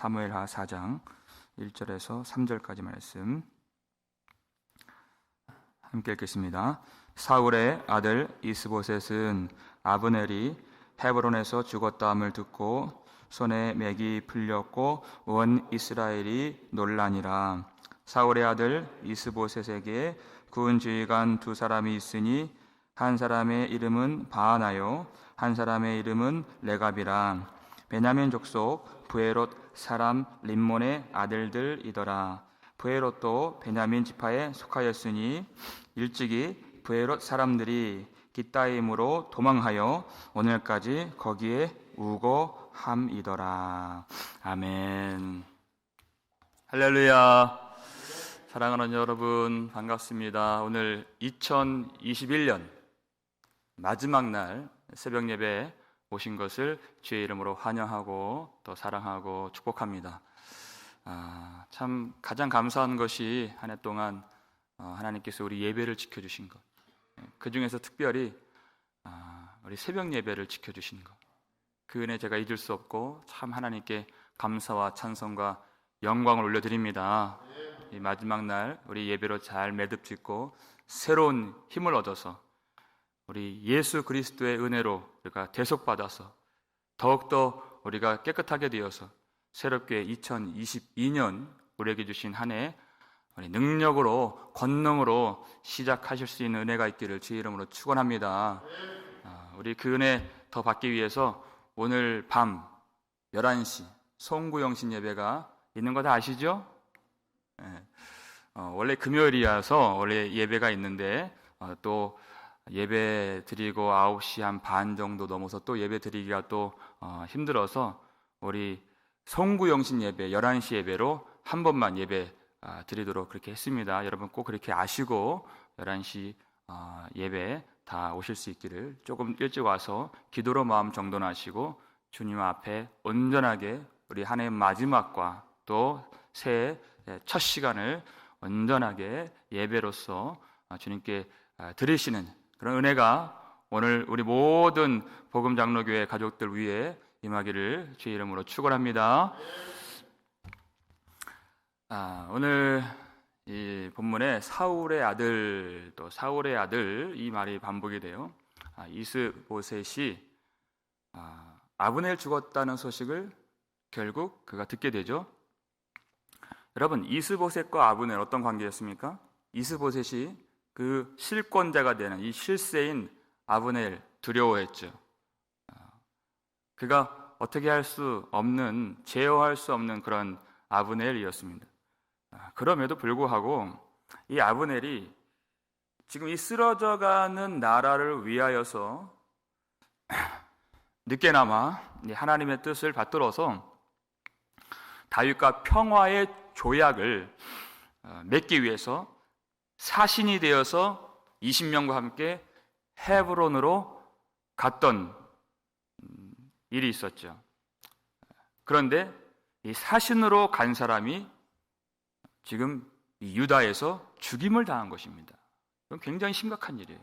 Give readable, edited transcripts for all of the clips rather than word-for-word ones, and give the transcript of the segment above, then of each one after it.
사무엘하 4장 1절에서 3절까지 말씀 함께 읽겠습니다. 사울의 아들 이스보셋은 아브넬이 헤브론에서 죽었다함을 듣고 손에 맥이 풀렸고 온 이스라엘이 놀라니라. 사울의 아들 이스보셋에게 구은 지휘관 두 사람이 있으니 한 사람의 이름은 바하나요 한 사람의 이름은 레갑이라. 베냐민 족속 브에롯 사람 림몬의 아들들이더라. 브에롯도 베냐민 지파에 속하였으니 일찍이 브에롯 사람들이 깃다임으로 도망하여 오늘까지 거기에 우거함이더라. 아멘. 할렐루야. 사랑하는 여러분, 반갑습니다. 오늘 2021년 마지막 날 새벽 예배에 오신 것을 주의 이름으로 환영하고 또 사랑하고 축복합니다. 참 가장 감사한 것이 한 해 동안 하나님께서 우리 예배를 지켜주신 것, 그 중에서 특별히 우리 새벽 예배를 지켜주신 것, 그 은혜 제가 잊을 수 없고 참 하나님께 감사와 찬송과 영광을 올려드립니다. 이 마지막 날 우리 예배로 잘 매듭 짓고 새로운 힘을 얻어서 우리 예수 그리스도의 은혜로 우리가 대속받아서 더욱더 우리가 깨끗하게 되어서 새롭게 2022년 우리에게 주신 한 해 우리 능력으로 권능으로 시작하실 수 있는 은혜가 있기를 주의 이름으로 축원합니다. 우리 그 은혜 더 받기 위해서 오늘 밤 11시 송구영신 예배가 있는 거 다 아시죠? 원래 금요일이라서 원래 예배가 있는데 또 예배 드리고 9시 한 반 정도 넘어서 또 예배 드리기가 또 힘들어서 우리 송구영신 예배 11시 예배로 한 번만 예배 드리도록 그렇게 했습니다. 여러분 꼭 그렇게 아시고 11시 예배 다 오실 수 있기를, 조금 일찍 와서 기도로 마음 정돈하시고 주님 앞에 온전하게 우리 한 해 마지막과 또 새해 첫 시간을 온전하게 예배로서 주님께 드리시는 그런 은혜가 오늘 우리 모든 복음장로교회 가족들 위해 임하기를 주의 이름으로 축원합니다. 오늘 이 본문에 사울의 아들, 또 사울의 아들 이 말이 반복이 돼요. 이스보셋이 아브넬 죽었다는 소식을 결국 그가 듣게 되죠. 여러분, 이스보셋과 아브넬 어떤 관계였습니까? 이스보셋이 그 실권자가 되는 이 실세인 아브넬 두려워했죠. 그가 어떻게 할 수 없는, 제어할 수 없는 그런 아브넬이었습니다. 그럼에도 불구하고 이 아브넬이 지금 이 쓰러져가는 나라를 위하여서 늦게나마 하나님의 뜻을 받들어서 다윗과 평화의 조약을 맺기 위해서 사신이 되어서 20명과 함께 헤브론으로 갔던 일이 있었죠. 그런데 이 사신으로 간 사람이 지금 이 유다에서 죽임을 당한 것입니다. 이건 굉장히 심각한 일이에요.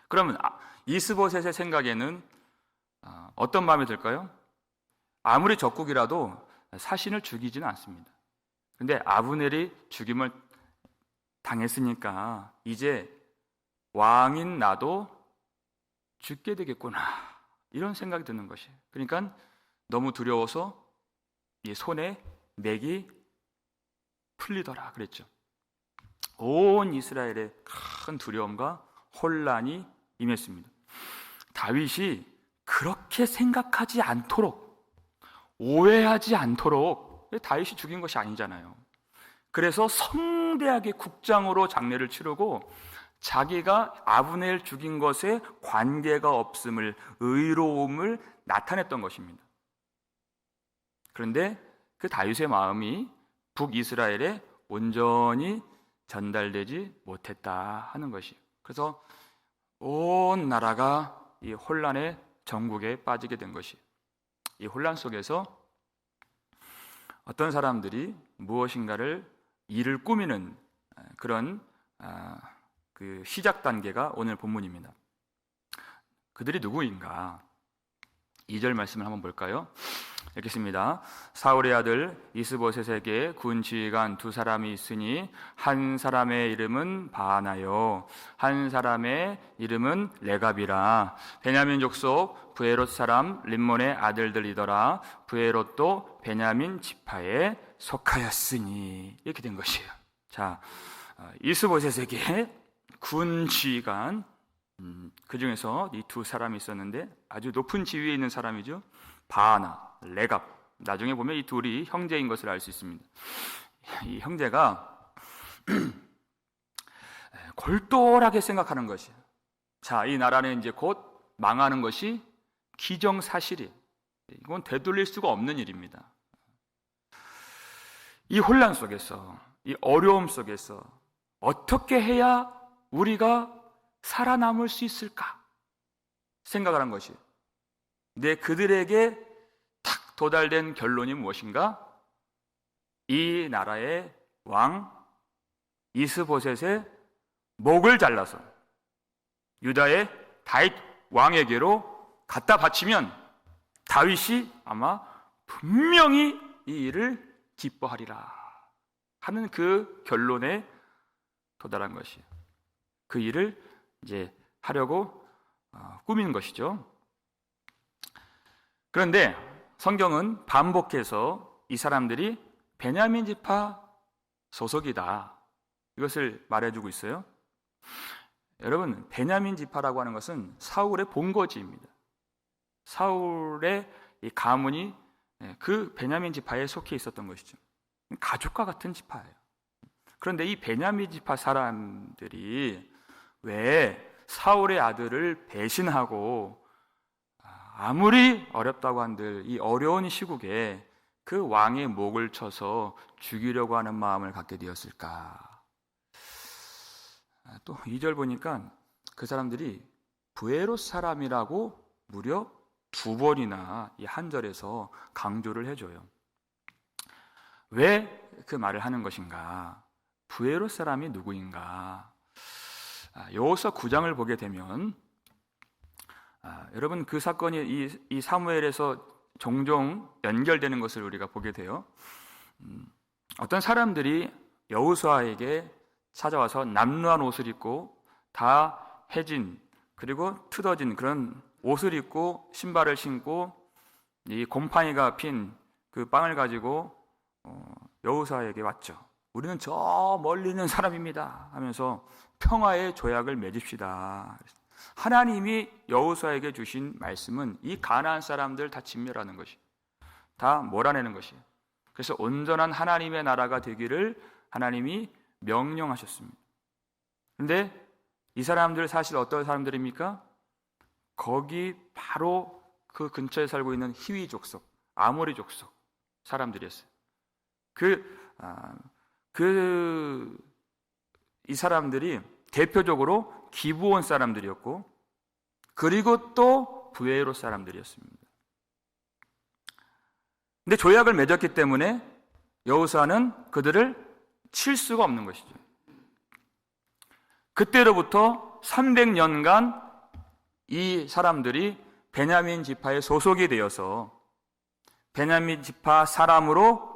그러면 이스보셋의 생각에는 어떤 마음이 들까요? 아무리 적국이라도 사신을 죽이지는 않습니다. 그런데 아브넬이 죽임을 당했으니까 이제 왕인 나도 죽게 되겠구나, 이런 생각이 드는 것이에요. 그러니까 너무 두려워서 이 손에 맥이 풀리더라 그랬죠. 온 이스라엘에 큰 두려움과 혼란이 임했습니다. 다윗이 그렇게 생각하지 않도록, 오해하지 않도록, 다윗이 죽인 것이 아니잖아요. 그래서 성대하게 국장으로 장례를 치르고 자기가 아브넬 죽인 것에 관계가 없음을, 의로움을 나타냈던 것입니다. 그런데 그 다윗의 마음이 북이스라엘에 온전히 전달되지 못했다 하는 것이에요. 그래서 온 나라가 이 혼란의 정국에 빠지게 된 것이에요. 이 혼란 속에서 어떤 사람들이 무엇인가를 일을 꾸미는 그런 그 시작 단계가 오늘 본문입니다. 그들이 누구인가? 2절 말씀을 한번 볼까요? 읽겠습니다. 사울의 아들 이스보셋에게 군 지휘관 두 사람이 있으니 한 사람의 이름은 바하나요 한 사람의 이름은 레갑이라. 베냐민 족속 브에롯 사람 림몬의 아들들이더라. 브에롯도 베냐민 지파에 속하였으니. 이렇게 된 것이에요. 자, 이스보셋에게 군 지휘관, 그 중에서 이 두 사람이 있었는데 아주 높은 지위에 있는 사람이죠. 바하나, 레갑. 나중에 보면 이 둘이 형제인 것을 알 수 있습니다. 이 형제가 골똘하게 생각하는 것이에요. 자, 이 나라는 이제 곧 망하는 것이 기정사실이에요. 이건 되돌릴 수가 없는 일입니다. 이 혼란 속에서, 이 어려움 속에서 어떻게 해야 우리가 살아남을 수 있을까 생각을 한 것이에요. 근데 그들에게 탁 도달된 결론이 무엇인가? 이 나라의 왕 이스보셋의 목을 잘라서 유다의 다윗 왕에게로 갖다 바치면 다윗이 아마 분명히 이 일을 기뻐하리라 하는 그 결론에 도달한 것이에요. 그 일을 이제 하려고 꾸미는 것이죠. 그런데 성경은 반복해서 이 사람들이 베냐민 지파 소속이다, 이것을 말해주고 있어요. 여러분, 베냐민 지파라고 하는 것은 사울의 본거지입니다. 사울의 이 가문이 그 베냐민 지파에 속해 있었던 것이죠. 가족과 같은 지파예요. 그런데 이 베냐민 지파 사람들이 왜 사울의 아들을 배신하고 아무리 어렵다고 한들 이 어려운 시국에 그 왕의 목을 쳐서 죽이려고 하는 마음을 갖게 되었을까? 또 2절 보니까 그 사람들이 브에롯 사람이라고 무려 2번이나 이 한 절에서 강조를 해줘요. 왜 그 말을 하는 것인가? 브에롯 사람이 누구인가? 여호수아 9장을 보게 되면 여러분, 그 사건이 이 사무엘에서 종종 연결되는 것을 우리가 보게 돼요. 어떤 사람들이 여호수아에게 찾아와서 남루한 옷을 입고 다 해진 그리고 틀어진 그런 옷을 입고 신발을 신고 이 곰팡이가 핀 그 빵을 가지고 여호수아에게 왔죠. 우리는 저 멀리 있는 사람입니다 하면서 평화의 조약을 맺읍시다. 하나님이 여호수아에게 주신 말씀은 이 가나안 사람들 다 진멸하는 것이, 다 몰아내는 것이에요. 그래서 온전한 하나님의 나라가 되기를 하나님이 명령하셨습니다. 그런데 이 사람들 사실 어떤 사람들입니까? 거기 바로 그 근처에 살고 있는 히위 족속, 아모리 족속 사람들이었어요. 이 사람들이 대표적으로 기브온 사람들이었고, 그리고 또 브에롯 사람들이었습니다. 근데 조약을 맺었기 때문에 여호수아는 그들을 칠 수가 없는 것이죠. 그때로부터 300년간 이 사람들이 베냐민 지파에 소속이 되어서 베냐민 지파 사람으로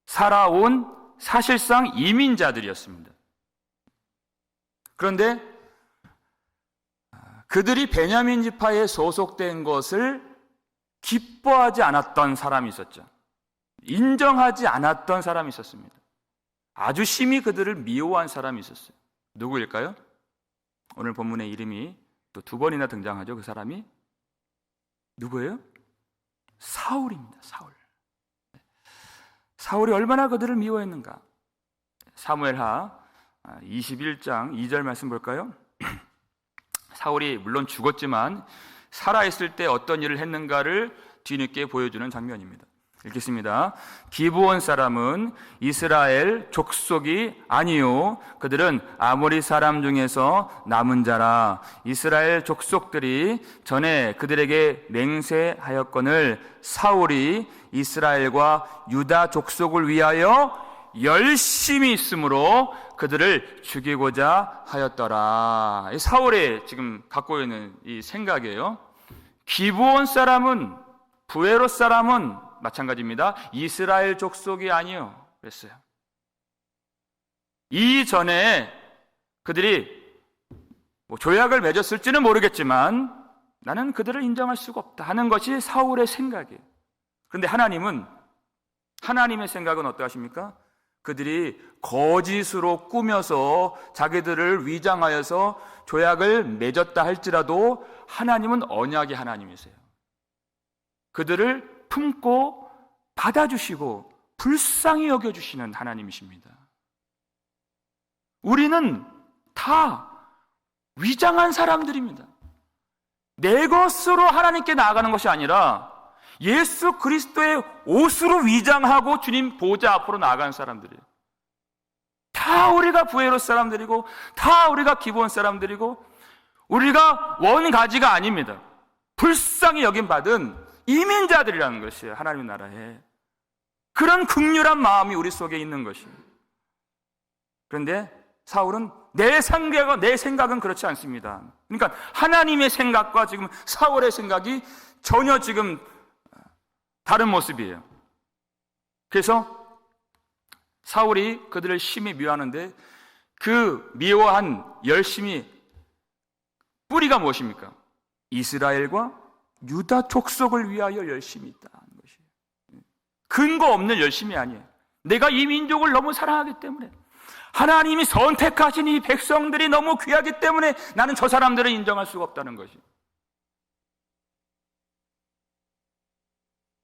살아온 사실상 이민자들이었습니다. 그런데 그들이 베냐민 지파에 소속된 것을 기뻐하지 않았던 사람이 있었죠. 인정하지 않았던 사람이 있었습니다. 아주 심히 그들을 미워한 사람이 있었어요. 누구일까요? 오늘 본문의 이름이 또 2번이나 등장하죠. 그 사람이 누구예요? 사울입니다. 사울이 얼마나 그들을 미워했는가? 사무엘하 21장 2절 말씀 볼까요? 사울이 물론 죽었지만 살아있을 때 어떤 일을 했는가를 뒤늦게 보여주는 장면입니다. 읽겠습니다. 기브온 사람은 이스라엘 족속이 아니요 그들은 아모리 사람 중에서 남은 자라. 이스라엘 족속들이 전에 그들에게 맹세하였거늘 사울이 이스라엘과 유다 족속을 위하여 열심히 있으므로 그들을 죽이고자 하였더라. 사울이 지금 갖고 있는 이 생각이에요. 기브온 사람은 부에롯 사람은 마찬가지입니다. 이스라엘 족속이 아니요 그랬어요. 이전에 그들이 조약을 맺었을지는 모르겠지만 나는 그들을 인정할 수가 없다 하는 것이 사울의 생각이에요. 그런데 하나님의 생각은 어떠하십니까? 그들이 거짓으로 꾸며서 자기들을 위장하여서 조약을 맺었다 할지라도 하나님은 언약의 하나님이세요. 그들을 품고 받아주시고 불쌍히 여겨주시는 하나님이십니다. 우리는 다 위장한 사람들입니다. 내 것으로 하나님께 나아가는 것이 아니라 예수 그리스도의 옷으로 위장하고 주님 보좌 앞으로 나아가는 사람들이에요. 다 우리가 부에롯 사람들이고 다 우리가 기브온 사람들이고 우리가 원가지가 아닙니다. 불쌍히 여김받은 이민자들이라는 것이에요. 하나님의 나라에. 그런 극률한 마음이 우리 속에 있는 것입니다. 그런데 사울은 내 생각은 그렇지 않습니다. 그러니까 하나님의 생각과 지금 사울의 생각이 전혀 지금 다른 모습이에요. 그래서 사울이 그들을 심히 미워하는데 그 미워한 열심이 뿌리가 무엇입니까? 이스라엘과 유다 족속을 위하여 열심히 있다는 것이에요. 근거 없는 열심이 아니에요. 내가 이 민족을 너무 사랑하기 때문에, 하나님이 선택하신 이 백성들이 너무 귀하기 때문에 나는 저 사람들을 인정할 수가 없다는 것이에요.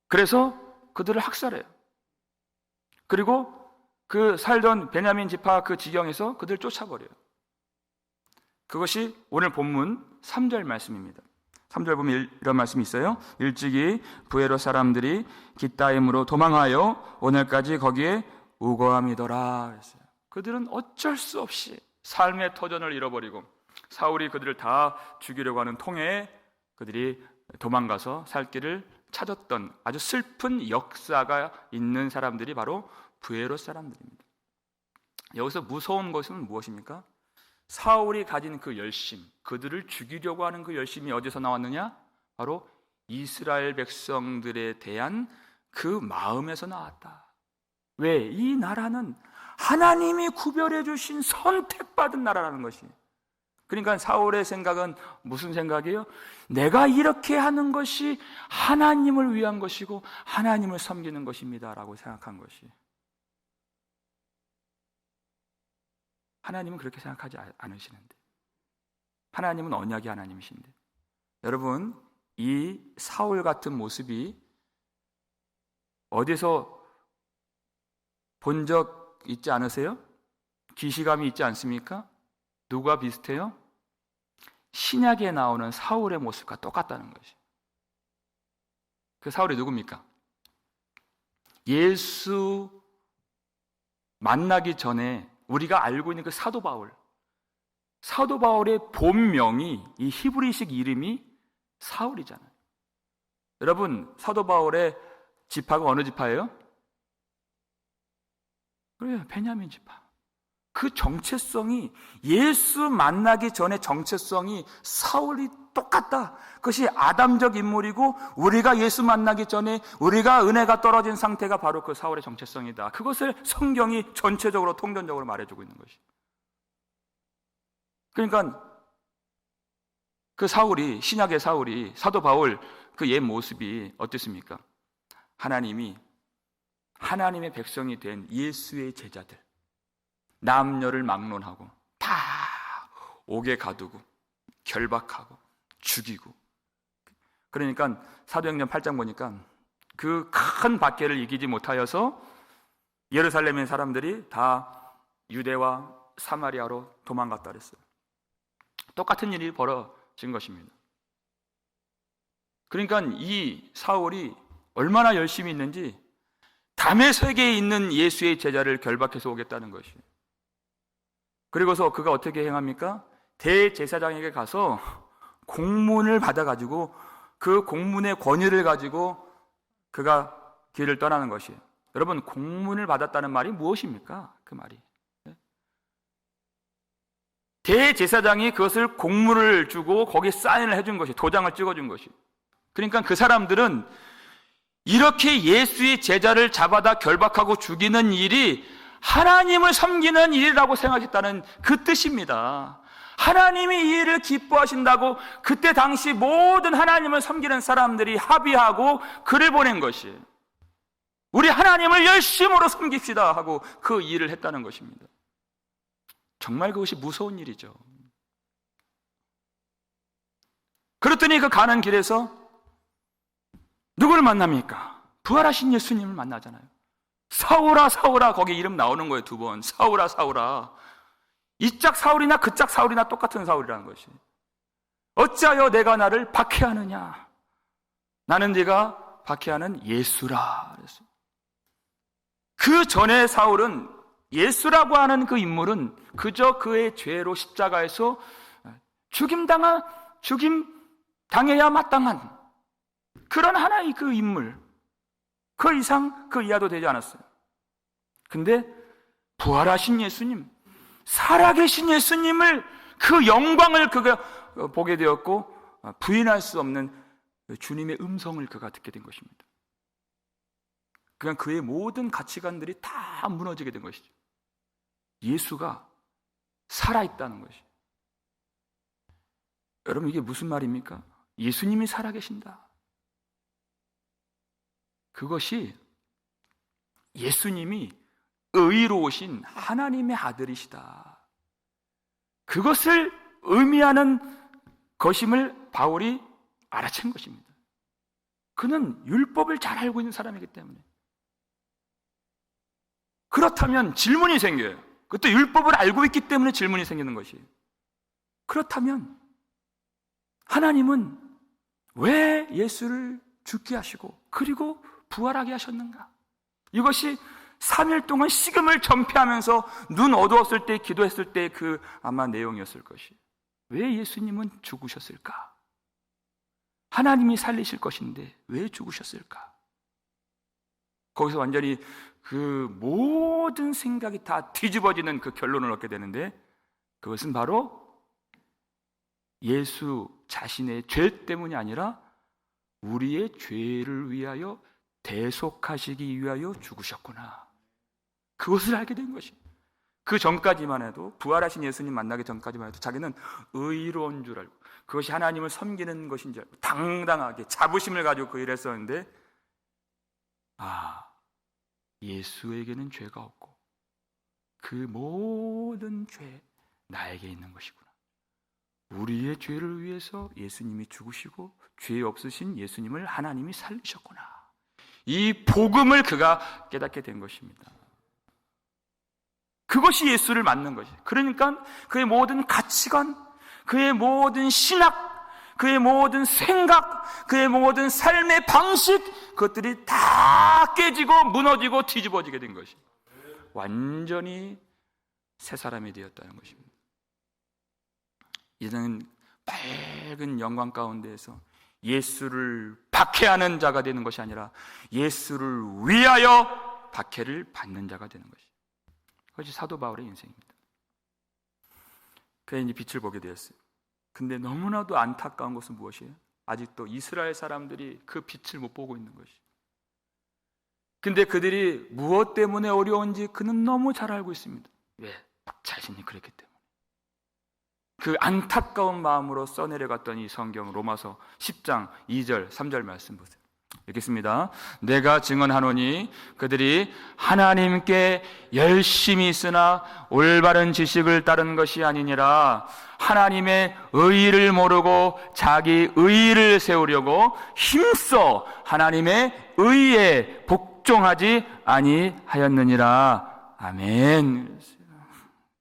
그래서 그들을 학살해요. 그리고 그 살던 베냐민 지파 그 지경에서 그들을 쫓아버려요. 그것이 오늘 본문 3절 말씀입니다. 3절 보면 이런 말씀이 있어요. 일찍이 부에롯 사람들이 깃다임으로 도망하여 오늘까지 거기에 우거함이더라 그랬어요. 그들은 어쩔 수 없이 삶의 터전을 잃어버리고 사울이 그들을 다 죽이려고 하는 통에 그들이 도망가서 살 길을 찾았던 아주 슬픈 역사가 있는 사람들이 바로 부에롯 사람들입니다. 여기서 무서운 것은 무엇입니까? 사울이 가진 그 열심, 그들을 죽이려고 하는 그 열심이 어디서 나왔느냐? 바로 이스라엘 백성들에 대한 그 마음에서 나왔다. 왜? 이 나라는 하나님이 구별해 주신 선택받은 나라라는 것이. 그러니까 사울의 생각은 무슨 생각이에요? 내가 이렇게 하는 것이 하나님을 위한 것이고 하나님을 섬기는 것입니다 라고 생각한 것이. 하나님은 그렇게 생각하지 않으시는데, 하나님은 언약의 하나님이신데, 여러분 이 사울 같은 모습이 어디서 본 적 있지 않으세요? 기시감이 있지 않습니까? 누가 비슷해요? 신약에 나오는 사울의 모습과 똑같다는 것이. 그 사울이 누굽니까? 예수 만나기 전에 우리가 알고 있는 그 사도 바울. 사도 바울의 본명이, 이 히브리식 이름이 사울이잖아요. 여러분, 사도 바울의 지파가 어느 지파예요? 그래요, 베냐민 지파. 그 정체성이, 예수 만나기 전에 정체성이 사울이 똑같다. 그것이 아담적 인물이고 우리가 예수 만나기 전에 우리가 은혜가 떨어진 상태가 바로 그 사울의 정체성이다. 그것을 성경이 전체적으로 통전적으로 말해주고 있는 것이. 그러니까 그 사울이, 신약의 사울이, 사도 바울 그 옛 모습이 어땠습니까? 하나님이 하나님의 백성이 된 예수의 제자들, 남녀를 막론하고 다 옥에 가두고 결박하고 죽이고. 그러니까 사도행전 8장 보니까 그 큰 박해를 이기지 못하여서 예루살렘의 사람들이 다 유대와 사마리아로 도망갔다 그랬어요. 똑같은 일이 벌어진 것입니다. 그러니까 이 사울이 얼마나 열심히 있는지 다메섹에 있는 예수의 제자를 결박해서 오겠다는 것이에요. 그리고서 그가 어떻게 행합니까? 대제사장에게 가서 공문을 받아가지고 그 공문의 권위를 가지고 그가 길을 떠나는 것이에요. 여러분, 공문을 받았다는 말이 무엇입니까? 그 말이. 대제사장이 그것을 공문을 주고 거기에 사인을 해준 것이, 도장을 찍어준 것이. 그러니까 그 사람들은 이렇게 예수의 제자를 잡아다 결박하고 죽이는 일이 하나님을 섬기는 일이라고 생각했다는 그 뜻입니다. 하나님이 이 일을 기뻐하신다고 그때 당시 모든 하나님을 섬기는 사람들이 합의하고 글을 보낸 것이, 우리 하나님을 열심으로 섬깁시다 하고 그 일을 했다는 것입니다. 정말 그것이 무서운 일이죠. 그랬더니 그 가는 길에서 누구를 만납니까? 부활하신 예수님을 만나잖아요. 사울아 사울아, 거기 이름 나오는 거예요. 2번. 사울아 사울아. 이짝 사울이나 그짝 사울이나 똑같은 사울이라는 것이, 어찌하여 내가 나를 박해하느냐, 나는 네가 박해하는 예수라 그랬어요. 그 전에 사울은, 예수라고 하는 그 인물은 그저 그의 죄로 십자가에서 죽임 당해야 마땅한 그런 하나의 그 인물, 그 이상 그 이하도 되지 않았어요. 근데 부활하신 예수님, 살아계신 예수님을, 그 영광을 그가 보게 되었고 부인할 수 없는 주님의 음성을 그가 듣게 된 것입니다. 그냥 그의 모든 가치관들이 다 무너지게 된 것이죠. 예수가 살아있다는 것이. 여러분, 이게 무슨 말입니까? 예수님이 살아계신다. 그것이 예수님이 의로우신 하나님의 아들이시다, 그것을 의미하는 것임을 바울이 알아챈 것입니다. 그는 율법을 잘 알고 있는 사람이기 때문에. 그렇다면 질문이 생겨요. 그것도 율법을 알고 있기 때문에 질문이 생기는 것이에요. 그렇다면 하나님은 왜 예수를 죽게 하시고 그리고 부활하게 하셨는가? 이것이 3일 동안 식음을 전폐하면서 눈 어두웠을 때 기도했을 때 그 아마 내용이었을 것이, 왜 예수님은 죽으셨을까? 하나님이 살리실 것인데 왜 죽으셨을까? 거기서 완전히 그 모든 생각이 다 뒤집어지는 그 결론을 얻게 되는데, 그것은 바로 예수 자신의 죄 때문이 아니라 우리의 죄를 위하여 대속하시기 위하여 죽으셨구나, 그것을 알게 된 것입니다. 그 전까지만 해도, 부활하신 예수님 만나기 전까지만 해도 자기는 의로운 줄 알고 그것이 하나님을 섬기는 것인 줄 알고 당당하게 자부심을 가지고 그 일을 했었는데, 예수에게는 죄가 없고 그 모든 죄 나에게 있는 것이구나. 우리의 죄를 위해서 예수님이 죽으시고 죄 없으신 예수님을 하나님이 살리셨구나. 이 복음을 그가 깨닫게 된 것입니다. 그것이 예수를 만난 것이에요. 그러니까 그의 모든 가치관, 그의 모든 신학, 그의 모든 생각, 그의 모든 삶의 방식, 그것들이 다 깨지고 무너지고 뒤집어지게 된 것이, 완전히 새 사람이 되었다는 것입니다. 이제는 밝은 영광 가운데에서 예수를 박해하는 자가 되는 것이 아니라 예수를 위하여 박해를 받는 자가 되는 것이, 그것이 사도 바울의 인생입니다. 그의 이제 빛을 보게 되었어요. 근데 너무나도 안타까운 것은 무엇이에요? 아직도 이스라엘 사람들이 그 빛을 못 보고 있는 것이. 근데 그들이 무엇 때문에 어려운지 그는 너무 잘 알고 있습니다. 왜? 자신이 그랬기 때문에. 그 안타까운 마음으로 써내려갔던 이 성경 로마서 10장 2절 3절 말씀 보세요. 읽겠습니다. 내가 증언하노니 그들이 하나님께 열심히 있으나 올바른 지식을 따른 것이 아니니라. 하나님의 의의를 모르고 자기 의의를 세우려고 힘써 하나님의 의의에 복종하지 아니하였느니라. 아멘.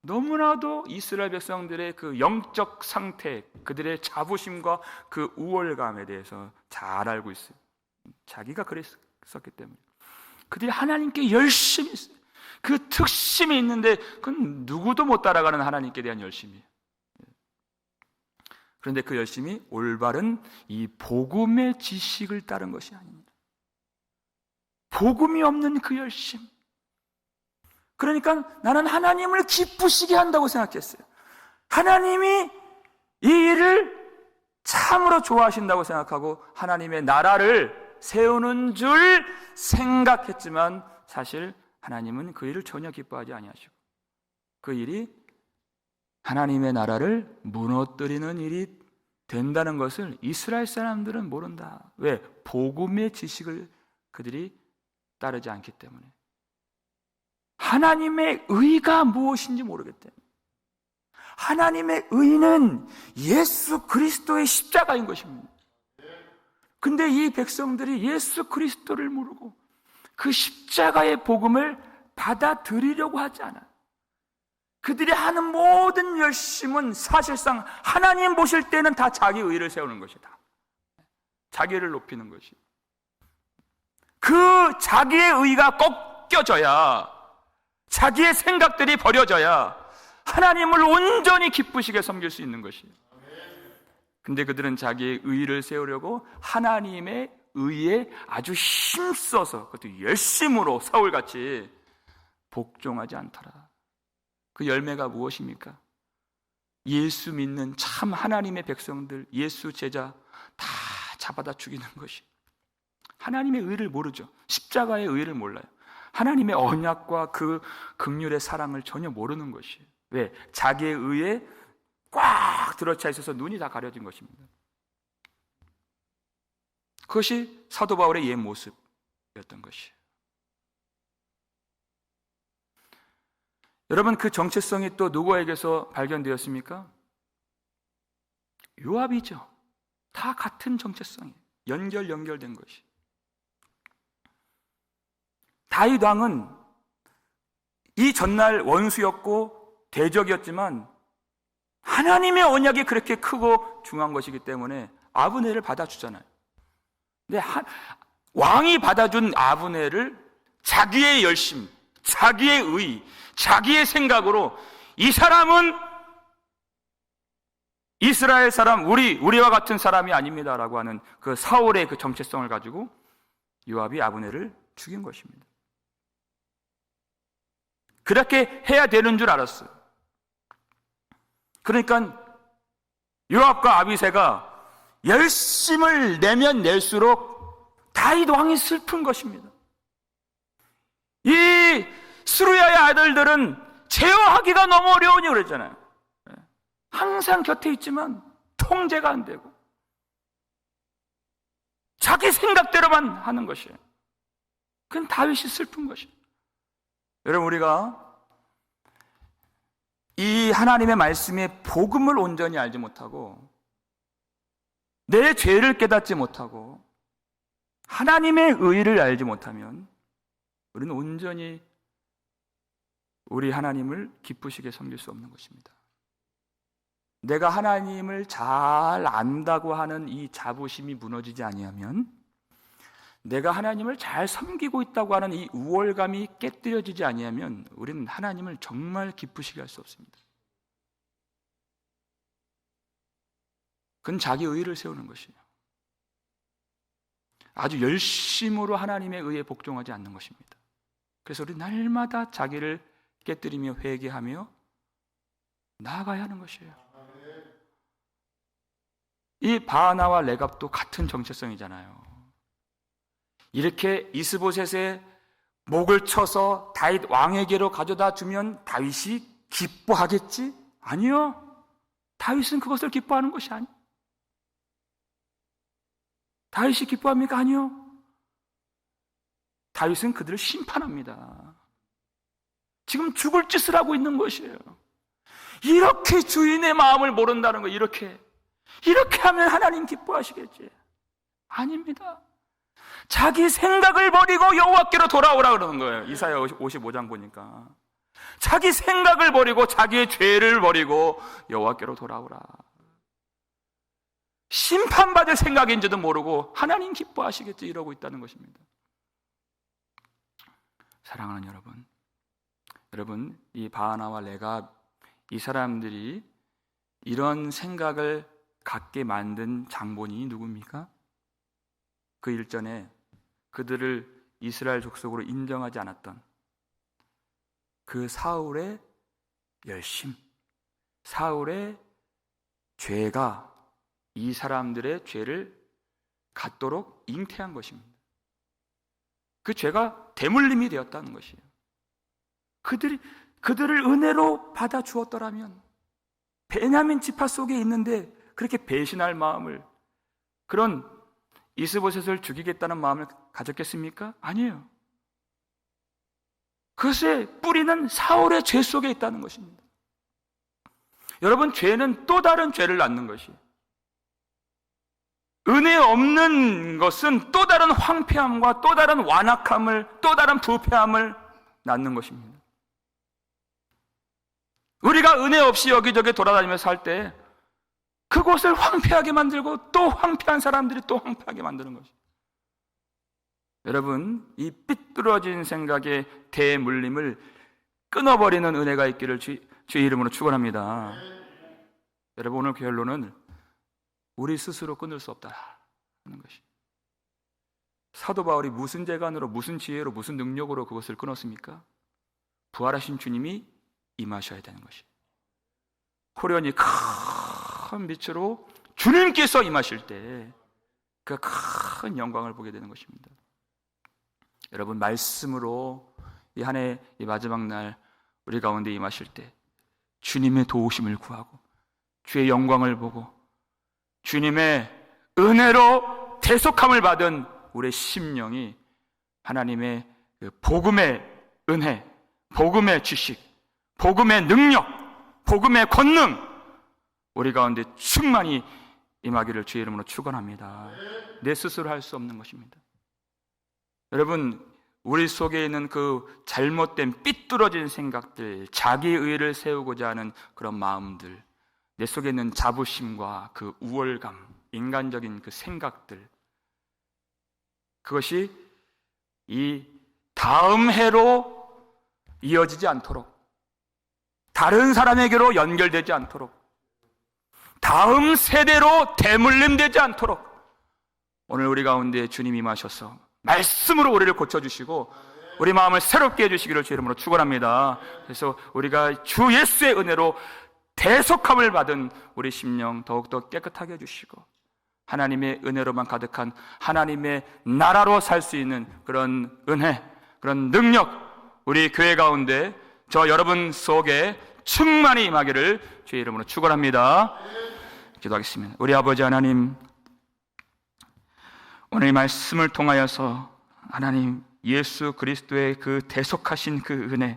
너무나도 이스라엘 백성들의 그 영적 상태, 그들의 자부심과 그 우월감에 대해서 잘 알고 있어요. 자기가 그랬었기 때문에. 그들이 하나님께 열심히 있어요. 그 특심이 있는데 그건 누구도 못 따라가는 하나님께 대한 열심이에요. 그런데 그 열심이 올바른 이 복음의 지식을 따른 것이 아닙니다. 복음이 없는 그 열심. 그러니까 나는 하나님을 기쁘시게 한다고 생각했어요. 하나님이 이 일을 참으로 좋아하신다고 생각하고 하나님의 나라를 세우는 줄 생각했지만 사실 하나님은 그 일을 전혀 기뻐하지 아니하시고 그 일이 하나님의 나라를 무너뜨리는 일이 된다는 것을 이스라엘 사람들은 모른다. 왜? 복음의 지식을 그들이 따르지 않기 때문에. 하나님의 의가 무엇인지 모르겠대. 하나님의 의는 예수 그리스도의 십자가인 것입니다. 근데 이 백성들이 예수 그리스도를 모르고 그 십자가의 복음을 받아들이려고 하지 않아요. 그들이 하는 모든 열심은 사실상 하나님 보실 때는 다 자기 의를 세우는 것이다. 자기를 높이는 것이. 그 자기의 의가 꺾여져야, 자기의 생각들이 버려져야 하나님을 온전히 기쁘시게 섬길 수 있는 것이에요. 근데 그들은 자기의 의를 세우려고 하나님의 의에 아주 힘써서, 그것도 열심으로 사울같이 복종하지 않더라. 그 열매가 무엇입니까? 예수 믿는 참 하나님의 백성들, 예수 제자 다 잡아다 죽이는 것이. 하나님의 의를 모르죠. 십자가의 의를 몰라요. 하나님의 언약과 그 긍휼의 사랑을 전혀 모르는 것이에요. 왜? 자기의 의에 꽉 들어차 있어서 눈이 다 가려진 것입니다. 그것이 사도 바울의 옛 모습이었던 것이에요. 여러분, 그 정체성이 또 누구에게서 발견되었습니까? 요압이죠. 다 같은 정체성이에요. 연결된 것이. 다윗 왕은 이 전날 원수였고 대적이었지만 하나님의 언약이 그렇게 크고 중요한 것이기 때문에 아브넬을 받아주잖아요. 근데 왕이 받아준 아브넬을 자기의 열심, 자기의 의, 자기의 생각으로 이 사람은 이스라엘 사람, 우리와 같은 사람이 아닙니다라고 하는 그 사울의 그 정체성을 가지고 요압이 아브넬을 죽인 것입니다. 그렇게 해야 되는 줄 알았어요. 그러니까 요압과 아비새가 열심을 내면 낼수록 다윗 왕이 슬픈 것입니다. 이 스루야의 아들들은 제어하기가 너무 어려우니 그랬잖아요. 항상 곁에 있지만 통제가 안 되고 자기 생각대로만 하는 것이에요. 그건 다윗이 슬픈 것이에요. 여러분, 우리가 이 하나님의 말씀의 복음을 온전히 알지 못하고 내 죄를 깨닫지 못하고 하나님의 의를 알지 못하면 우리는 온전히 우리 하나님을 기쁘시게 섬길 수 없는 것입니다. 내가 하나님을 잘 안다고 하는 이 자부심이 무너지지 아니하면, 내가 하나님을 잘 섬기고 있다고 하는 이 우월감이 깨뜨려지지 아니하면 우리는 하나님을 정말 기쁘시게 할 수 없습니다. 그건 자기 의를 세우는 것이에요. 아주 열심으로 하나님의 의에 복종하지 않는 것입니다. 그래서 우리 날마다 자기를 깨뜨리며 회개하며 나아가야 하는 것이에요. 이 바하나와 레갑도 같은 정체성이잖아요. 이렇게 이스보셋의 목을 쳐서 다윗 왕에게로 가져다 주면 다윗이 기뻐하겠지? 아니요. 다윗은 그것을 기뻐하는 것이 아니에요. 다윗이 기뻐합니까? 아니요. 다윗은 그들을 심판합니다. 지금 죽을 짓을 하고 있는 것이에요. 이렇게 주인의 마음을 모른다는 거, 이렇게 하면 하나님 기뻐하시겠지? 아닙니다. 자기 생각을 버리고 여호와께로 돌아오라 그러는 거예요. 이사야 55장 보니까 자기 생각을 버리고 자기의 죄를 버리고 여호와께로 돌아오라. 심판받을 생각인지도 모르고 하나님 기뻐하시겠지 이러고 있다는 것입니다. 사랑하는 여러분, 이 바하나와 레갑, 이 사람들이 이런 생각을 갖게 만든 장본인이 누굽니까? 그 일전에 그들을 이스라엘 족속으로 인정하지 않았던 그 사울의 열심, 사울의 죄가 이 사람들의 죄를 갖도록 잉태한 것입니다. 그 죄가 대물림이 되었다는 것이에요. 그들을 은혜로 받아 주었더라면, 베냐민 지파 속에 있는데 그렇게 배신할 마음을, 그런 이스보셋을 죽이겠다는 마음을 가졌겠습니까? 아니에요. 그것의 뿌리는 사울의 죄 속에 있다는 것입니다. 여러분, 죄는 또 다른 죄를 낳는 것이에요. 은혜 없는 것은 또 다른 황폐함과 또 다른 완악함을, 또 다른 부패함을 낳는 것입니다. 우리가 은혜 없이 여기저기 돌아다니면서 살 때 그곳을 황폐하게 만들고 또 황폐한 사람들이 또 황폐하게 만드는 것이에요. 여러분, 이 삐뚤어진 생각의 대물림을 끊어버리는 은혜가 있기를 주의 이름으로 축원합니다. 여러분, 오늘 결론은 우리 스스로 끊을 수 없다는 것이. 사도 바울이 무슨 재간으로, 무슨 지혜로, 무슨 능력으로 그것을 끊었습니까? 부활하신 주님이 임하셔야 되는 것이. 호련히 큰 빛으로 주님께서 임하실 때 그 큰 영광을 보게 되는 것입니다. 여러분, 말씀으로 이 한 해 이 마지막 날 우리 가운데 임하실 때 주님의 도우심을 구하고 주의 영광을 보고 주님의 은혜로 대속함을 받은 우리의 심령이 하나님의 그 복음의 은혜, 복음의 지식, 복음의 능력, 복음의 권능, 우리 가운데 충만히 임하기를 주의 이름으로 축원합니다. 내 스스로 할 수 없는 것입니다. 여러분, 우리 속에 있는 그 잘못된 삐뚤어진 생각들, 자기의를 세우고자 하는 그런 마음들, 내 속에 있는 자부심과 그 우월감, 인간적인 그 생각들, 그것이 이 다음 해로 이어지지 않도록, 다른 사람에게로 연결되지 않도록, 다음 세대로 대물림되지 않도록 오늘 우리 가운데 주님이 임하셔서 말씀으로 우리를 고쳐주시고 우리 마음을 새롭게 해주시기를 주의 이름으로 축원합니다. 그래서 우리가 주 예수의 은혜로 대속함을 받은 우리 심령 더욱더 깨끗하게 해주시고 하나님의 은혜로만 가득한 하나님의 나라로 살 수 있는 그런 은혜, 그런 능력, 우리 교회 가운데 저 여러분 속에 충만히 임하기를 주의 이름으로 축원합니다. 기도하겠습니다. 우리 아버지 하나님, 오늘 이 말씀을 통하여서 하나님 예수 그리스도의 그 대속하신 그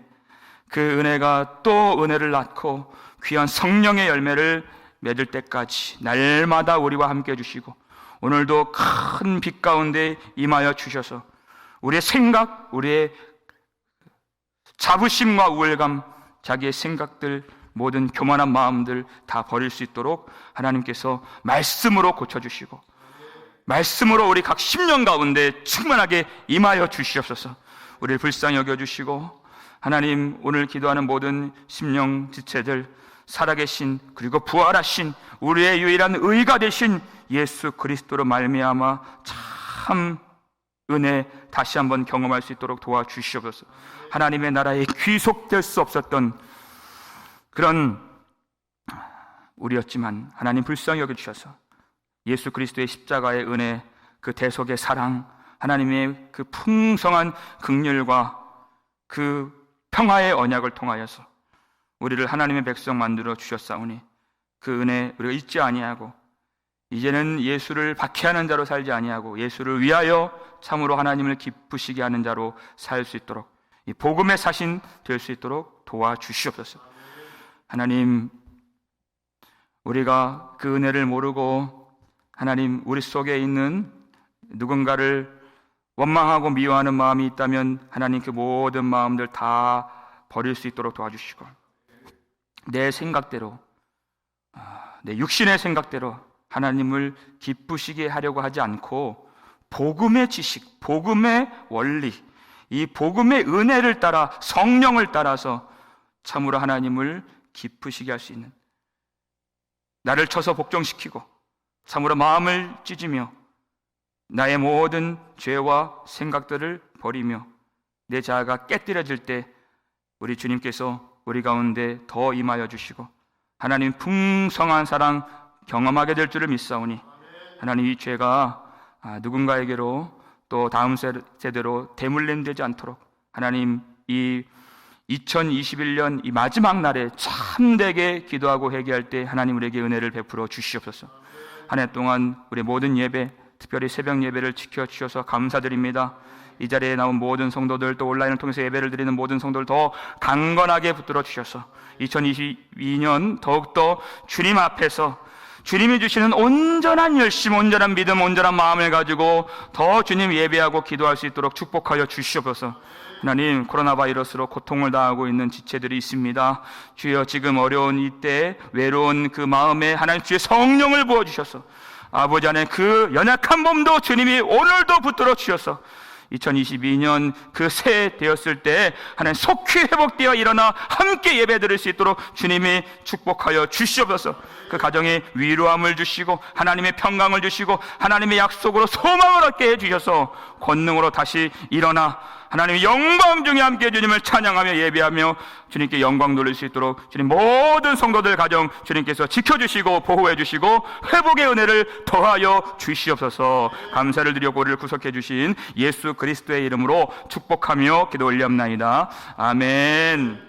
은혜가 또 은혜를 낳고 귀한 성령의 열매를 맺을 때까지 날마다 우리와 함께 해주시고 오늘도 큰 빛 가운데 임하여 주셔서 우리의 생각, 우리의 자부심과 우월감, 자기의 생각들, 모든 교만한 마음들 다 버릴 수 있도록 하나님께서 말씀으로 고쳐주시고 말씀으로 우리 각 심령 가운데 충만하게 임하여 주시옵소서. 우리를 불쌍히 여겨주시고 하나님, 오늘 기도하는 모든 심령 지체들, 살아계신 그리고 부활하신 우리의 유일한 의가 되신 예수 그리스도로 말미암아 참 은혜 다시 한번 경험할 수 있도록 도와주시옵소서. 하나님의 나라에 귀속될 수 없었던 그런 우리였지만 하나님 불쌍히 여겨주셔서 예수 그리스도의 십자가의 은혜, 그 대속의 사랑, 하나님의 그 풍성한 긍휼과 그 평화의 언약을 통하여서 우리를 하나님의 백성 만들어 주셨사오니 그 은혜 우리가 잊지 아니하고 이제는 예수를 박해하는 자로 살지 아니하고 예수를 위하여 참으로 하나님을 기쁘시게 하는 자로 살 수 있도록 이 복음의 사신 될 수 있도록 도와주시옵소서. 하나님, 우리가 그 은혜를 모르고 하나님 우리 속에 있는 누군가를 원망하고 미워하는 마음이 있다면 하나님 그 모든 마음들 다 버릴 수 있도록 도와주시고 내 생각대로, 내 육신의 생각대로 하나님을 기쁘시게 하려고 하지 않고 복음의 지식, 복음의 원리, 이 복음의 은혜를 따라 성령을 따라서 참으로 하나님을 기쁘시게 할 수 있는, 나를 쳐서 복종시키고 참으로 마음을 찢으며 나의 모든 죄와 생각들을 버리며 내 자아가 깨뜨려질 때 우리 주님께서 우리 가운데 더 임하여 주시고 하나님 풍성한 사랑 경험하게 될 줄을 믿사오니 하나님 이 죄가 누군가에게로 또 다음 세대로 대물림되지 않도록 하나님 이 2021년 이 마지막 날에 참되게 기도하고 회개할 때 하나님 우리에게 은혜를 베풀어 주시옵소서. 한 해 동안 우리 모든 예배, 특별히 새벽 예배를 지켜주셔서 감사드립니다. 이 자리에 나온 모든 성도들, 또 온라인을 통해서 예배를 드리는 모든 성도들 더 강건하게 붙들어 주셔서 2022년 더욱더 주님 앞에서 주님이 주시는 온전한 열심, 온전한 믿음, 온전한 마음을 가지고 더 주님 예배하고 기도할 수 있도록 축복하여 주시옵소서. 하나님, 코로나 바이러스로 고통을 당하고 있는 지체들이 있습니다. 주여, 지금 어려운 이때 외로운 그 마음에 하나님 주의 성령을 부어주셔서 아버지 안에 그 연약한 몸도 주님이 오늘도 붙들어 주셔서 2022년 그 새해 되었을 때 하나님 속히 회복되어 일어나 함께 예배 드릴 수 있도록 주님이 축복하여 주시옵소서. 그 가정에 위로함을 주시고 하나님의 평강을 주시고 하나님의 약속으로 소망을 얻게 해주셔서 권능으로 다시 일어나 하나님의 영광 중에 함께 주님을 찬양하며 예배하며 주님께 영광 돌릴 수 있도록 주님 모든 성도들 가정 주님께서 지켜주시고 보호해 주시고 회복의 은혜를 더하여 주시옵소서. 감사를 드려 우리를 구속해 주신 예수 그리스도의 이름으로 축복하며 기도 올리옵나이다. 아멘.